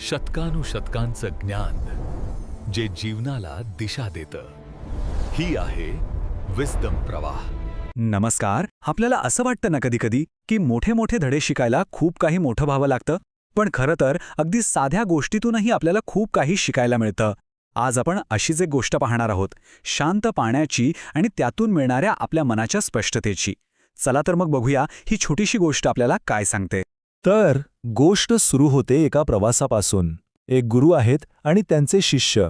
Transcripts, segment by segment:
शतकानुशतकांचं ज्ञान जे जीवनाला दिशा देतं. ही आहे विस्डम प्रवाह. नमस्कार. आपल्याला असं वाटतं ना कधी कधी की मोठे मोठे धडे शिकायला खूप काही मोठं व्हावं लागतं, पण खरं तर अगदी साध्या गोष्टीतूनही आपल्याला खूप काही शिकायला मिळतं. आज आपण अशीच एक गोष्ट पाहणार आहोत, शांत पाण्याची आणि त्यातून मिळणाऱ्या आपल्या मनाच्या स्पष्टतेची. चला तर मग बघूया ही छोटीशी गोष्ट आपल्याला काय सांगते. तर गोष्ट सुरू होते एका प्रवासापासून. एक गुरु आहेत आणि त्यांचे शिष्य.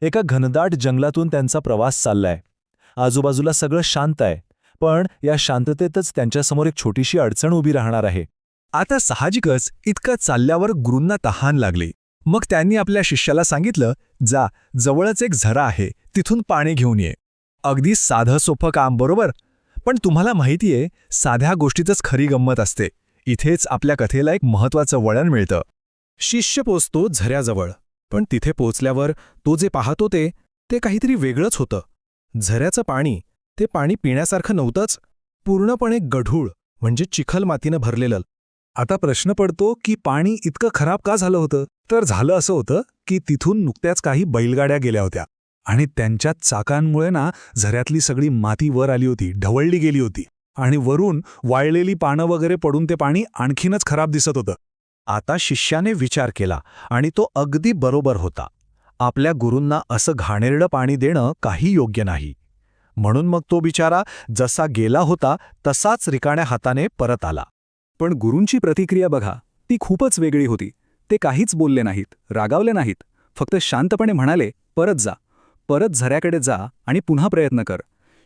एका घनदाट जंगलातून त्यांचा प्रवास चाललाय. आजूबाजूला सगळं शांत आहे, पण या शांततेतच त्यांच्यासमोर एक छोटीशी अडचण उभी राहणार आहे. आता साहजिकच इतकं चालल्यावर गुरूंना तहान लागली. मग त्यांनी आपल्या शिष्याला सांगितलं, जा, जवळच एक झरा आहे, तिथून पाणी घेऊन ये. अगदी साधं सोपं काम, बरोबर? पण तुम्हाला माहितीये, साध्या गोष्टीतच खरी गंमत असते. इथेच आपल्या कथेला एक महत्त्वाचं वळण मिळतं. शिष्य पोचतो झऱ्याजवळ, पण तिथे पोचल्यावर तो जे पाहतो ते काहीतरी वेगळंच होतं. झऱ्याचं पाणी, ते पाणी पिण्यासारखं नव्हतंच. पूर्णपणे गढूळ, म्हणजे चिखल मातीनं भरलेलं. आता प्रश्न पडतो की पाणी इतकं खराब का झालं होतं? तर झालं असं होतं की तिथून नुकत्याच काही बैलगाड्या गेल्या होत्या आणि त्यांच्या चाकांमुळे झऱ्यातली सगळी माती वर आली होती, ढवळली गेली होती आणि वरून वाळलेली पानं वगैरे पडून ते पाणी आणखीनच खराब दिसत होतं. आता शिष्याने विचार केला आणि तो अगदी बरोबर होता. आपल्या गुरूंना असं घाणेरडं पाणी देणं काही योग्य नाही. म्हणून मग तो बिचारा जसा गेला होता तसाच रिकाण्या हाताने परत आला. पण गुरूंची प्रतिक्रिया बघा, ती खूपच वेगळी होती. ते काहीच बोलले नाहीत, रागावले नाहीत, फक्त शांतपणे म्हणाले, परत जा, परत झऱ्याकडे जा आणि पुन्हा प्रयत्न कर.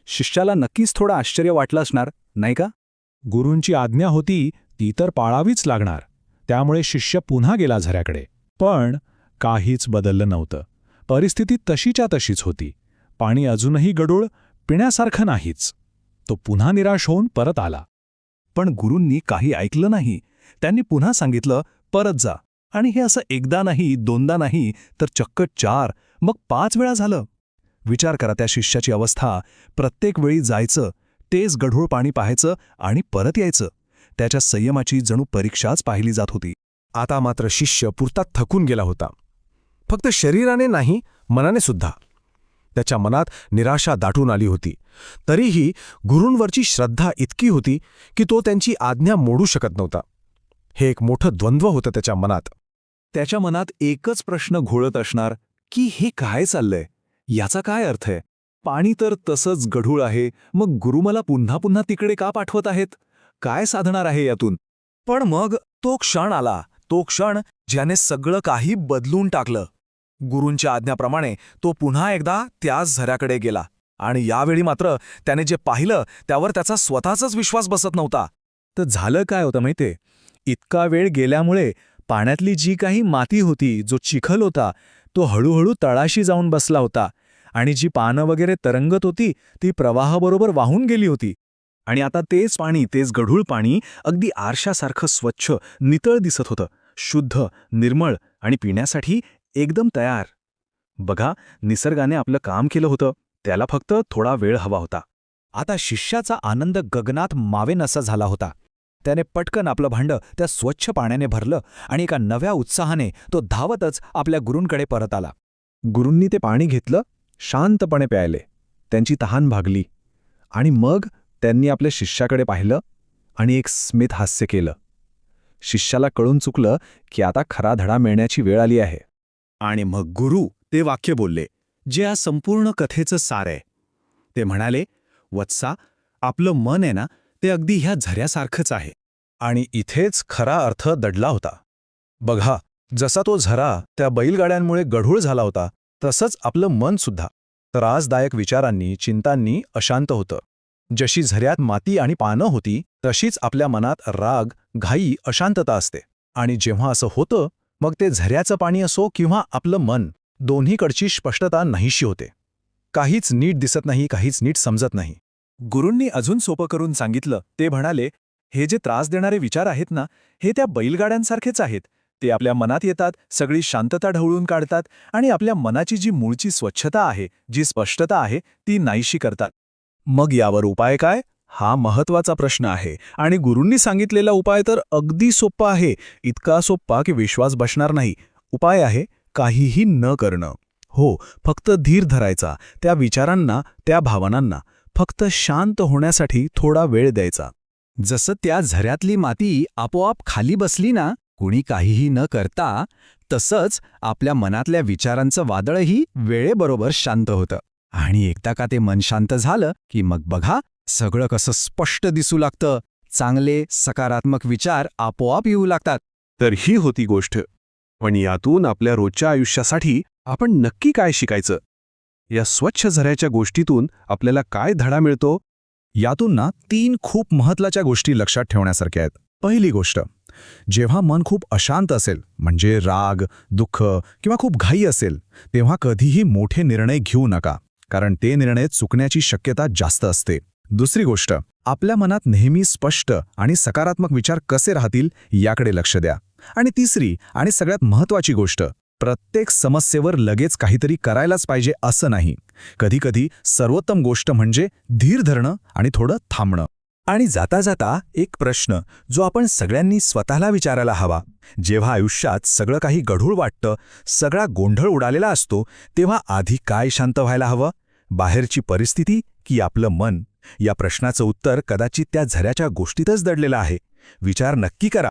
शिष्याला नक्कीच थोडं आश्चर्य वाटलं असणार, नाही का? गुरूंची आज्ञा होती ती तर पाळावीच लागणार. त्यामुळे शिष्य पुन्हा गेला झऱ्याकडे. पण काहीच बदललं नव्हतं. परिस्थिती तशीच्या तशीच होती. पाणी अजूनही गढूळ, पिण्यासारखं नाहीच. तो पुन्हा निराश होऊन परत आला. पण गुरूंनी काही ऐकलं नाही. त्यांनी पुन्हा सांगितलं, परत जा. आणि हे असं एकदा नाही, दोनदा नाही, तर चक्क 4, मग 5 वेळा झालं. विचार करा त्या शिष्याची अवस्था. प्रत्येक वेळी जायचं, तेच गढूळ पाणी पाहायचं आणि परत यायचं. त्याच्या संयमाची जणू परीक्षाच पाहिली जात होती. आता मात्र शिष्य पुरता थकून गेला होता. फक्त शरीराने नाही, मनाने सुद्धा. त्याच्या मनात निराशा दाटून आली होती. तरीही गुरूंवरची श्रद्धा इतकी होती की तो त्यांची आज्ञा मोडू शकत नव्हता. हे एक मोठं द्वंद्व होतं त्याच्या मनात. त्याच्या मनात एकच प्रश्न घोळत असणार की हे काय चाललंय, याचा काय अर्थ आहे? पाणी तर तसंच गढूळ आहे, मग गुरु मला पुन्हा पुन्हा तिकडे का पाठवत आहेत? काय साधणार आहे यातून? पण मग तो क्षण आला, तो क्षण ज्याने सगळं काही बदलून टाकलं. गुरूंच्या आज्ञाप्रमाणे तो पुन्हा एकदा त्याच झऱ्याकडे गेला आणि यावेळी मात्र त्याने जे पाहिलं त्यावर त्याचा स्वतःचाच विश्वास बसत नव्हता. तर झालं काय होतं माहितीये? इतका वेळ गेल्यामुळे पाण्यातली जी काही माती होती, जो चिखल होता, तो हळूहळू तळाशी जाऊन बसला होता आणि जी पानं वगैरे तरंगत होती ती प्रवाहाबरोबर वाहून गेली होती. आणि आता तेच पाणी, तेच गढूळ पाणी अगदी आरशासारखं स्वच्छ, नितळ दिसत होतं. शुद्ध, निर्मळ आणि पिण्यासाठी एकदम तयार. बघा, निसर्गाने आपलं काम केलं होतं. त्याला फक्त थोडा वेळ हवा होता. आता शिष्याचा आनंद गगनात मावेनासा झाला होता. त्याने पटकन आपलं भांडं त्या स्वच्छ पाण्याने भरलं आणि एका नव्या उत्साहाने तो धावतच आपल्या गुरूंकडे परत आला. गुरूंनी ते पाणी घेतलं, शांतपणे प्यायले. त्यांची तहान भागली आणि मग त्यांनी आपल्या शिष्याकडे पाहिलं आणि एक स्मित हास्य केलं. शिष्याला कळून चुकलं की आता खरा धडा मिळण्याची वेळ आली आहे. आणि मग गुरु ते वाक्य बोलले, जे या संपूर्ण कथेचं सार आहे. ते म्हणाले, वत्सा, आपलं मन आहे ना, ते अगदी ह्या झऱ्यासारखंच आहे. आणि इथेच खरा अर्थ दडला होता. बघा, जसा तो झरा त्या बैलगाड्यांमुळे गढूळ झाला होता, तसंच आपलं मन सुद्धा त्रासदायक विचारांनी, चिंतांनी अशांत होतं. जशी झऱ्यात माती आणि पानं होती, तशीच आपल्या मनात राग, घाई, अशांतता असते. आणि जेव्हा असं होतं, मग ते झऱ्याचं पाणी असो किंवा आपलं मन, दोन्हीकडची स्पष्टता नाहीशी होते. काहीच नीट दिसत नाही, काहीच नीट समजत नाही. गुरूंनी अजून सोपं करून सांगितलं. ते म्हणाले, हे जे त्रास देणारे विचार आहेत ना, हे त्या बैलगाड्यांसारखेच आहेत. ते आपल्या मनात येतात, सगळी शांतता ढवळून काढतात आणि आपल्या मनाची जी मूळची स्वच्छता आहे, जी स्पष्टता आहे, ती नाहीशी करतात. मग यावर उपाय काय? हा महत्त्वाचा प्रश्न आहे. आणि गुरूंनी सांगितलेला उपाय तर अगदी सोपा आहे. इतका सोपा की विश्वास बसणार नाही. उपाय आहे काहीही न करणं. हो, फक्त धीर धरायचा, त्या विचारांना, त्या भावनांना फक्त शांत होण्यासाठी थोडा वेळ द्यायचा. जसं त्या झऱ्यातली माती आपोआप खाली बसली ना, कुणी काहीही न करता, तसंच आपल्या मनातल्या विचारांचं वादळही वेळेबरोबर शांत होतं. आणि एकदा का ते मन शांत झालं की मग बघा, सगळं कसं स्पष्ट दिसू लागतं. चांगले, सकारात्मक विचार आपोआप येऊ लागतात. तर ही होती गोष्ट. पण यातून आपल्या रोजच्या आयुष्यासाठी आपण नक्की काय शिकायचं? या स्वच्छ झऱ्याच्या गोष्टीतून आपल्याला काय धडा मिळतो? यातून 3 खूप महत्त्वाच्या गोष्टी लक्षात ठेवण्यासारख्या आहेत. पहिली गोष्ट, जेव्हा मन खूप अशांत असेल, म्हणजे राग, दुःख किंवा खूप घाई असेल, तेव्हा कधीही मोठे निर्णय घेऊ नका, कारण ते निर्णय चुकण्याची शक्यता जास्त असते. दुसरी गोष्ट, आपल्या मनात नेहमी स्पष्ट आणि सकारात्मक विचार कसे राहतील याकडे लक्ष द्या. आणि तिसरी आणि सगळ्यात महत्त्वाची गोष्ट, प्रत्येक समस्येवर लगेच काहीतरी करायलाच पाहिजे असं नाही. कधीकधी सर्वोत्तम गोष्ट म्हणजे धीर धरणं आणि थोडं थांबणं. आणि जाता जाता एक प्रश्न जो आपण सगळ्यांनी स्वतःला विचारायला हवा. जेव्हा आयुष्यात सगळं काही गढूळ वाटतं, सगळा गोंधळ उडालेला असतो, तेव्हा आधी काय शांत व्हायला हवं? बाहेरची परिस्थिती की आपलं मन? या प्रश्नाचं उत्तर कदाचित त्या झऱ्याच्या गोष्टीतच दडलेलं आहे. विचार नक्की करा.